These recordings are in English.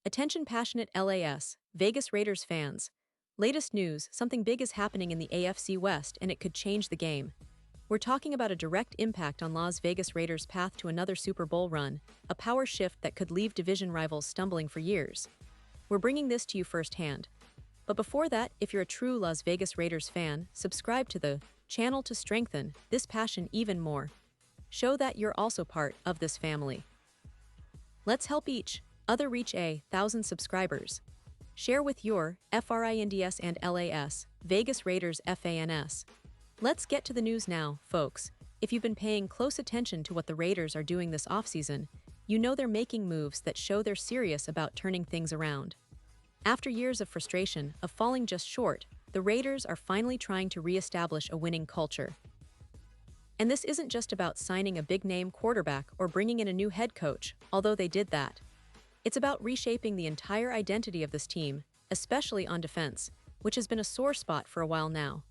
Attention passionate LAS, Vegas Raiders fans. Latest news, something big is happening in the AFC West and it could change the game. We're talking about a direct impact on Las Vegas Raiders' path to another Super Bowl run, a power shift that could leave division rivals stumbling for years. We're bringing this to you firsthand. But before that, if you're a true Las Vegas Raiders fan, subscribe to the channel to strengthen this passion even more. Show that you're also part of this family. Let's help each other reach 1,000 subscribers. Share with your FRINDS and LAS, Vegas Raiders FANS. Let's get to the news now, folks. If you've been paying close attention to what the Raiders are doing this offseason, you know they're making moves that show they're serious about turning things around. After years of frustration, of falling just short, the Raiders are finally trying to re-establish a winning culture. And this isn't just about signing a big-name quarterback or bringing in a new head coach, although they did that. It's about reshaping the entire identity of this team, especially on defense, which has been a sore spot for a while now.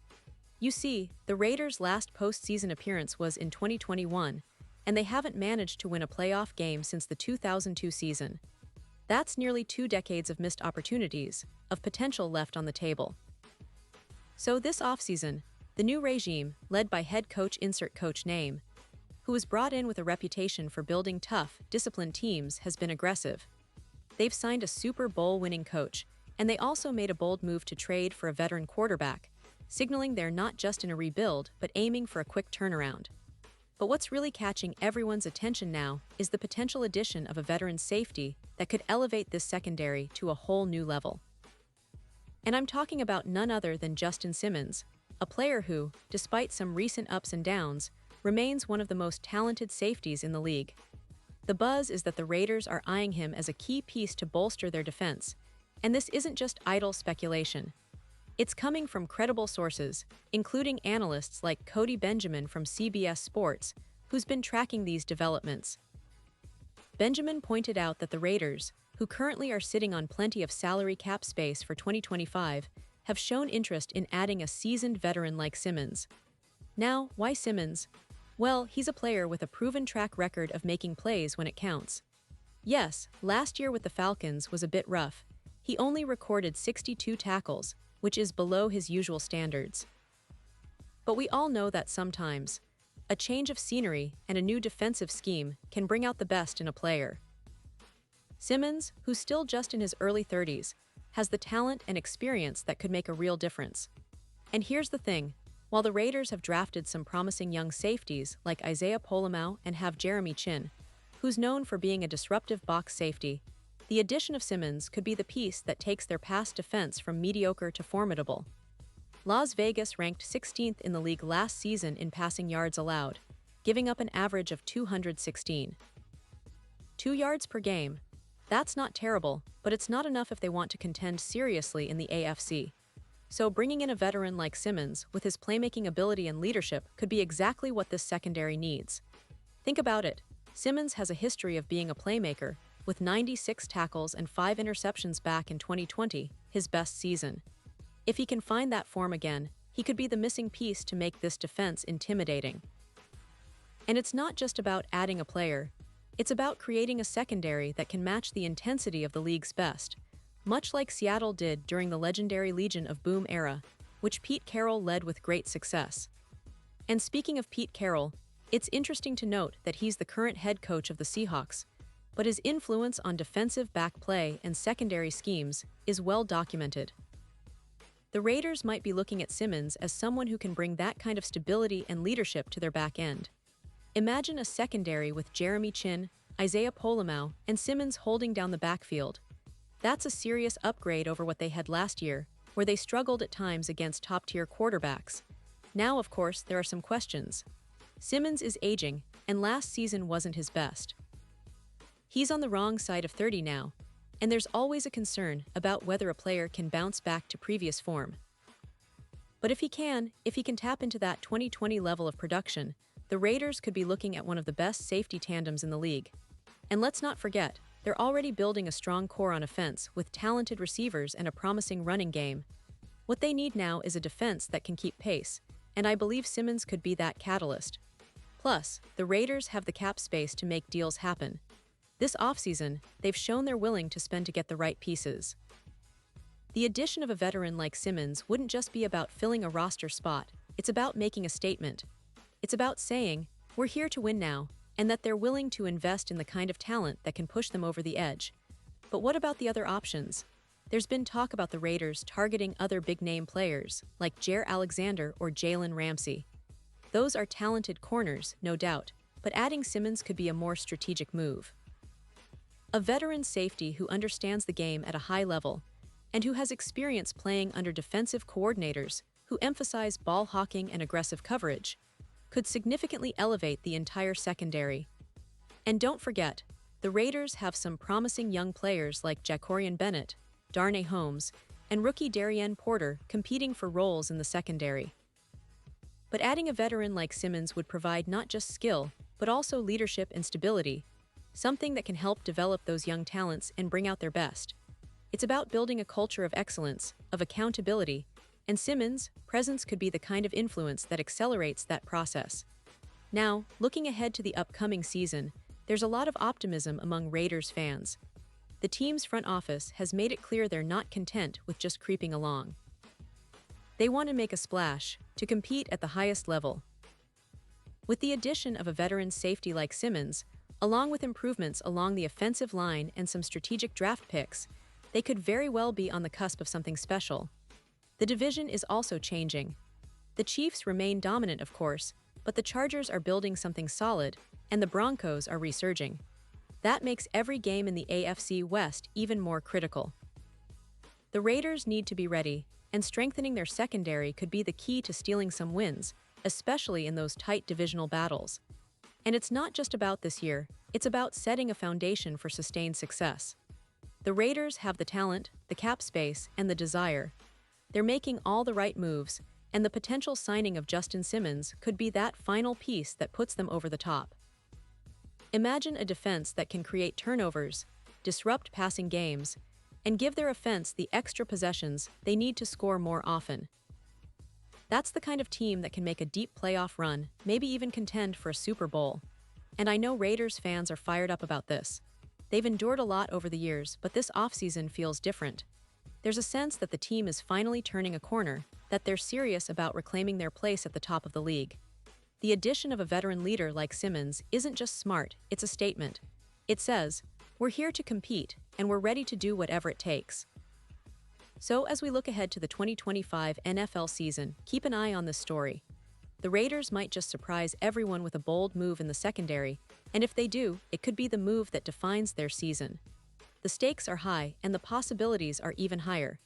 You see, the Raiders' last postseason appearance was in 2021, and they haven't managed to win a playoff game since the 2002 season. That's nearly 2 decades of missed opportunities, of potential left on the table. So this offseason, the new regime, led by head coach insert coach name, who was brought in with a reputation for building tough, disciplined teams, has been aggressive. They've signed a Super Bowl-winning coach, and they also made a bold move to trade for a veteran quarterback, signaling they're not just in a rebuild but aiming for a quick turnaround. But what's really catching everyone's attention now is the potential addition of a veteran safety that could elevate this secondary to a whole new level. And I'm talking about none other than Justin Simmons, a player who, despite some recent ups and downs, remains one of the most talented safeties in the league. The buzz is that the Raiders are eyeing him as a key piece to bolster their defense, and this isn't just idle speculation. It's coming from credible sources, including analysts like Cody Benjamin from CBS Sports, who's been tracking these developments. Benjamin pointed out that the Raiders, who currently are sitting on plenty of salary cap space for 2025, have shown interest in adding a seasoned veteran like Simmons. Now, why Simmons? Well, he's a player with a proven track record of making plays when it counts. Yes, last year with the Falcons was a bit rough. He only recorded 62 tackles, which is below his usual standards. But we all know that sometimes a change of scenery and a new defensive scheme can bring out the best in a player. Simmons, who's still just in his early 30s, has the talent and experience that could make a real difference. And here's the thing. While the Raiders have drafted some promising young safeties like Isaiah Pola-Mao and have Jeremy Chin, who's known for being a disruptive box safety, the addition of Simmons could be the piece that takes their pass defense from mediocre to formidable. Las Vegas ranked 16th in the league last season in passing yards allowed, giving up an average of 216. 2 yards per game. That's not terrible, but it's not enough if they want to contend seriously in the AFC. So bringing in a veteran like Simmons with his playmaking ability and leadership could be exactly what this secondary needs. Think about it. Simmons has a history of being a playmaker, with 96 tackles and 5 interceptions back in 2020, his best season. If he can find that form again, he could be the missing piece to make this defense intimidating. And it's not just about adding a player. It's about creating a secondary that can match the intensity of the league's best, much like Seattle did during the legendary Legion of Boom era, which Pete Carroll led with great success. And speaking of Pete Carroll, it's interesting to note that he's the current head coach of the Seahawks, but his influence on defensive back play and secondary schemes is well documented. The Raiders might be looking at Simmons as someone who can bring that kind of stability and leadership to their back end. Imagine a secondary with Jeremy Chin, Isaiah Pola-Mao, and Simmons holding down the backfield. That's a serious upgrade over what they had last year, where they struggled at times against top-tier quarterbacks. Now, of course, there are some questions. Simmons is aging, and last season wasn't his best. He's on the wrong side of 30 now, and there's always a concern about whether a player can bounce back to previous form. But if he can tap into that 2020 level of production, the Raiders could be looking at one of the best safety tandems in the league. And let's not forget, they're already building a strong core on offense with talented receivers and a promising running game. What they need now is a defense that can keep pace, and I believe Simmons could be that catalyst. Plus, the Raiders have the cap space to make deals happen. This offseason, they've shown they're willing to spend to get the right pieces. The addition of a veteran like Simmons wouldn't just be about filling a roster spot, it's about making a statement. It's about saying, we're here to win now, and that they're willing to invest in the kind of talent that can push them over the edge. But what about the other options? There's been talk about the Raiders targeting other big-name players, like Jair Alexander or Jalen Ramsey. Those are talented corners, no doubt, but adding Simmons could be a more strategic move. A veteran safety who understands the game at a high level, and who has experience playing under defensive coordinators who emphasize ball hawking and aggressive coverage, could significantly elevate the entire secondary. And don't forget, the Raiders have some promising young players like Jacorian Bennett, Darnay Holmes, and rookie Darian Porter competing for roles in the secondary. But adding a veteran like Simmons would provide not just skill, but also leadership and stability, something that can help develop those young talents and bring out their best. It's about building a culture of excellence, of accountability, and Simmons' presence could be the kind of influence that accelerates that process. Now, looking ahead to the upcoming season, there's a lot of optimism among Raiders fans. The team's front office has made it clear they're not content with just creeping along. They want to make a splash, to compete at the highest level. With the addition of a veteran safety like Simmons, along with improvements along the offensive line and some strategic draft picks, they could very well be on the cusp of something special. The division is also changing. The Chiefs remain dominant, of course, but the Chargers are building something solid, and the Broncos are resurging. That makes every game in the AFC West even more critical. The Raiders need to be ready, and strengthening their secondary could be the key to stealing some wins, especially in those tight divisional battles. And it's not just about this year, it's about setting a foundation for sustained success. The Raiders have the talent, the cap space, and the desire. They're making all the right moves, and the potential signing of Justin Simmons could be that final piece that puts them over the top. Imagine a defense that can create turnovers, disrupt passing games, and give their offense the extra possessions they need to score more often. That's the kind of team that can make a deep playoff run, maybe even contend for a Super Bowl. And I know Raiders fans are fired up about this. They've endured a lot over the years, but this offseason feels different. There's a sense that the team is finally turning a corner, that they're serious about reclaiming their place at the top of the league. The addition of a veteran leader like Simmons isn't just smart, it's a statement. It says, we're here to compete, and we're ready to do whatever it takes. So as we look ahead to the 2025 NFL season, keep an eye on this story. The Raiders might just surprise everyone with a bold move in the secondary, and if they do, it could be the move that defines their season. The stakes are high, and the possibilities are even higher.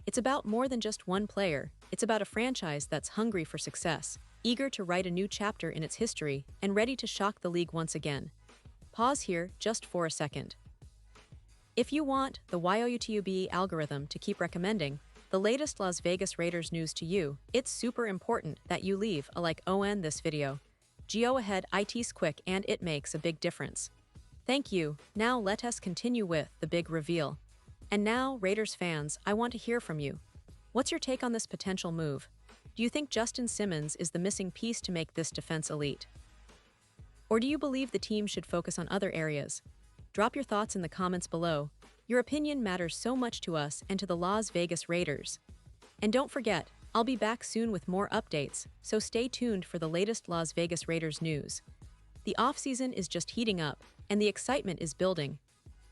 It's about more than just one player, it's about a franchise that's hungry for success, eager to write a new chapter in its history, and ready to shock the league once again. Pause here just for a second. If you want the YouTube algorithm to keep recommending the latest Las Vegas Raiders news to you, it's super important that you leave a like on this video. Go ahead, it's quick and it makes a big difference. Thank you. Now let us continue with the big reveal. And now, Raiders fans, I want to hear from you. What's your take on this potential move? Do you think Justin Simmons is the missing piece to make this defense elite? Or do you believe the team should focus on other areas? Drop your thoughts in the comments below. Your opinion matters so much to us and to the Las Vegas Raiders. And don't forget, I'll be back soon with more updates, so stay tuned for the latest Las Vegas Raiders news. The offseason is just heating up, and the excitement is building.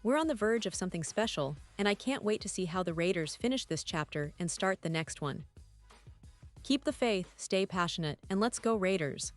We're on the verge of something special, and I can't wait to see how the Raiders finish this chapter and start the next one. Keep the faith, stay passionate, and let's go Raiders!